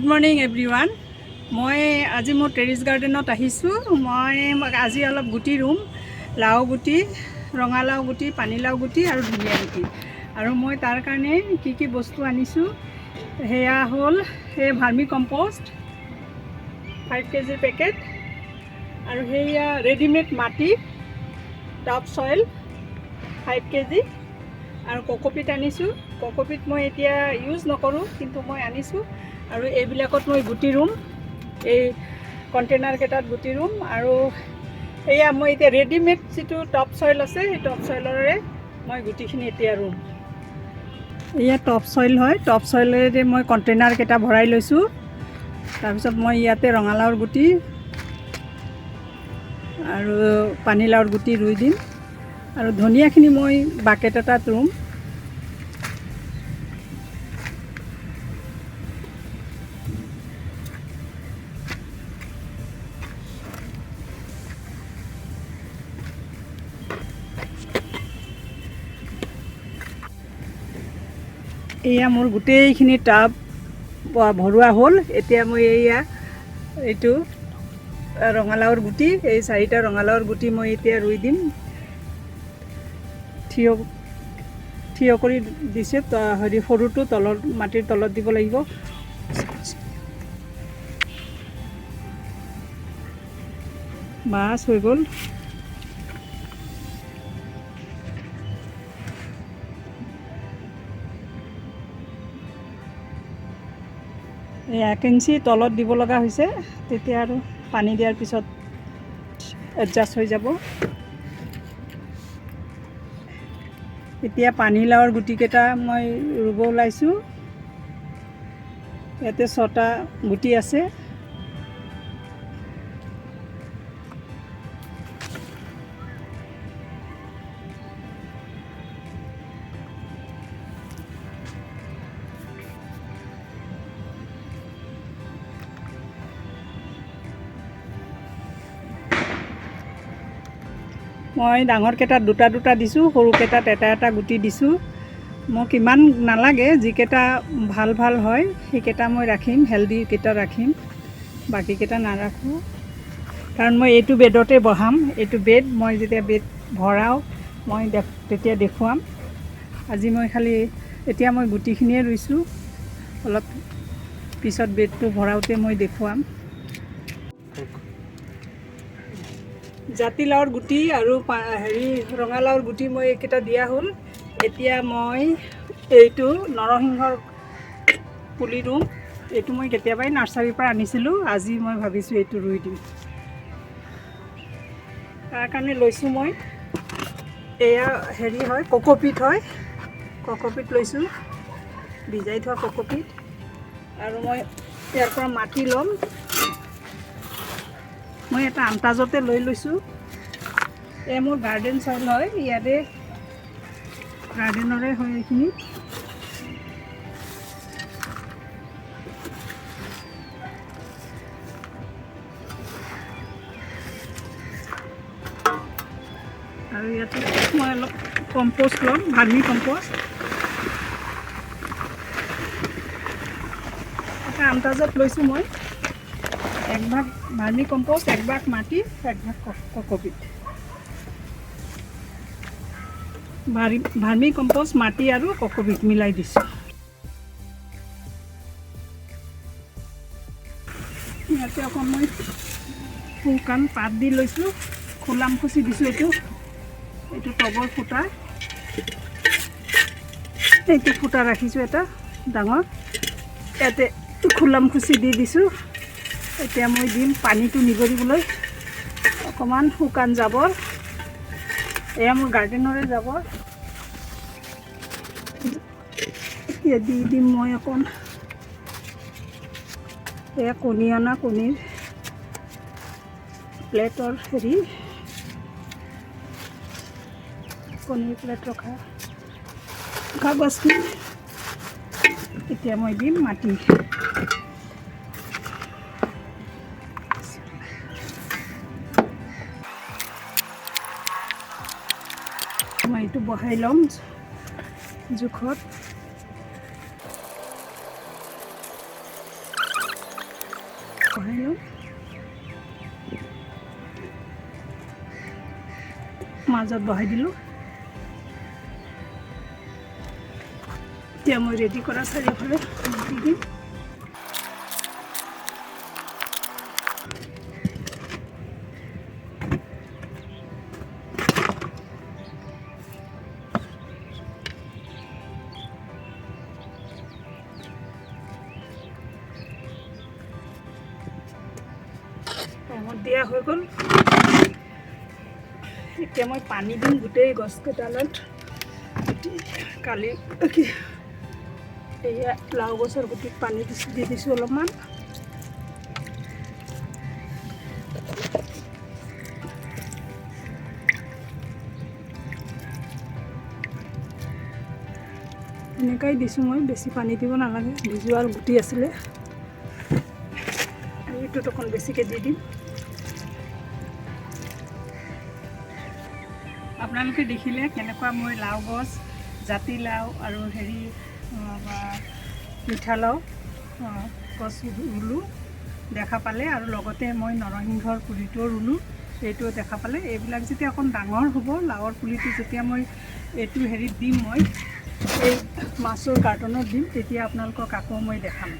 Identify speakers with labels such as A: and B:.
A: Good morning everyone. মই আজি মোৰ টেৰিছ গাৰ্ডেনত আহিছোঁ। মই আজি অলপ গুটি ৰুম, লাও গুটি, ৰঙালাও গুটি, পানীলাও গুটি আৰু ধনিয়া গুটি। আৰু মই তাৰ কাৰণে কি বস্তু আনিছোঁ সেয়া হ'ল সেই ভাৰ্মি কম্পষ্ট 5 kg পেকেট, আৰু সেয়া ৰেডিমেড মাটি টপ চইল 5 kg, আৰু কোকোপিট আনিছোঁ। কোকোপিট মই এতিয়া ইউজ নকৰোঁ, কিন্তু মই আনিছোঁ। আৰু এইবিলাকত মই গুটি ৰুম, এই কণ্টেইনাৰকেইটাত গুটি ৰুম। আৰু এয়া মই এতিয়া ৰেডিমেড যিটো টপ চইল আছে, সেই টপ চইলৰে মই গুটিখিনি এতিয়া ৰুম। এয়া টপ চইল হয়, টপ চইলেৰে মই কণ্টেইনাৰকেইটা ভৰাই লৈছোঁ। তাৰপিছত মই ইয়াতে ৰঙালাওৰ গুটি আৰু পানীলাওৰ গুটি ৰুই দিম। আৰু ধনিয়াখিনি মই বাকেট এটাত ৰুম। এয়া মোৰ গোটেইখিনি টাব ভৰোৱা হ'ল। এতিয়া মই এইটো ৰঙালাওৰ গুটি, এই 4টা ৰঙালাওৰ গুটি মই এতিয়া ৰুই দিম। থিয় কৰি দিছে, সৰুটো তলত, মাটিৰ তলত দিব লাগিব। বাছ হৈ গ'ল। এই 1 ইঞ্চি তলত দিব লগা হৈছে, তেতিয়া আৰু পানী দিয়াৰ পিছত এডজাষ্ট হৈ যাব। এতিয়া পানীলাওৰ গুটিকেইটা মই ৰুব ওলাইছোঁ। ইয়াতে 6টা গুটি আছে। মই ডাঙৰকেইটাত 2টা দিছোঁ, সৰুকেইটাত এটা গুটি দিছোঁ। মোক ইমান নালাগে, যিকেইটা ভাল হয় সেইকেইটা মই ৰাখিম, হেল্ডিকেইটা ৰাখিম, বাকীকেইটা নাৰাখোঁ। কাৰণ মই এইটো বেডতে বহাম। এইটো বেড মই যেতিয়া বেড ভৰাওঁ মই তেতিয়া দেখুৱাম। আজি মই এতিয়া মই গুটিখিনিয়ে ৰুইছোঁ, অলপ পিছত বেডটো ভৰাওঁতে মই দেখুৱাম। জাতিলাওৰ গুটি আৰু ৰঙালাওৰ গুটি মই এইকেইটা দিয়া হ'ল। এতিয়া মই এইটো নৰসিংহৰ পুলি ৰুম। এইটো মই কেতিয়াবাই নাৰ্চাৰীৰ পৰা আনিছিলোঁ, আজি মই ভাবিছোঁ এইটো ৰুই দিম। তাৰ কাৰণে লৈছোঁ মই এয়া হয়, কোকোপিট হয়, কোকোপিট লৈছোঁ, ভিজাই থোৱা কোকোপিট। আৰু মই ইয়াৰ পৰা মাটি ল'ম। মই এটা আন্তাজতে লৈ লৈছোঁ। এয়া মোৰ গাৰ্ডেন চইল হয়, ইয়াতে গাৰ্ডেনৰে হয় এইখিনি। আৰু ইয়াতে মই অলপ কম্পষ্ট ল'ম, ভাৰ্মি কম্পষ্ট। এটা আন্তাজত লৈছোঁ মই, 1 ভাগ ভাৰ্মি কম্পষ্ট, 1 ভাগ মাটি, 1 ভাগ কোকোপিট। ভাৰ্মি কম্পষ্ট, মাটি আৰু কোকোপিট মিলাই দিছোঁ। ইয়াতে অকণ মই শুকান পাত দি লৈছোঁ, খোলাম খুচি দিছোঁ। এইটো টবৰ ফুটা, এইটো ফুটা ৰাখিছোঁ এটা ডাঙৰ, ইয়াতে খোলাম খুচি দি দিছোঁ। এতিয়া মই দিম পানীটো নিগৰিবলৈ অকণমান শুকান জাবৰ। এয়া মোৰ গাৰ্ডেনৰে জাবৰ। এতিয়া দি দিম মই অকণ এয়া কণীৰ প্লেটৰ কণীৰ প্লেট ৰখা কাগজখিনি। এতিয়া মই দিম মাটি। মই এইটো বহাই ল'ম জোখত। বহাই লওঁ, মাজত বহাই দিলোঁ। এতিয়া মই ৰেডি কৰা চাৰিওফালে দি দিম। টাইমত দিয়া হৈ গ'ল। এতিয়া মই পানী দিম গোটেই গছকেইডালত। কালি এয়া লাও গছৰ গুটিত পানী দি দিছোঁ অলপমান। এনেকাই দিছোঁ মই, বেছি পানী দিব নালাগে, ভিজুৱাৰ গুটি আছিলে। এইটোত অকণ বেছিকৈ দি দিম। আপোনালোকে দেখিলে কেনেকুৱা মই লাও গছ, জাতিলাও আৰু মিঠালাও গছ ৰুলোঁ দেখা পালে, আৰু লগতে মই নৰসিংহৰ পুলিটোও ৰুলোঁ, এইটোও দেখা পালে। এইবিলাক যেতিয়া অকণ ডাঙৰ হ'ব, লাওৰ পুলিটো যেতিয়া মই এইটো দিম, মই এই মাছৰ কাৰ্টনত দিম, তেতিয়া আপোনালোকক আকৌ মই দেখাম।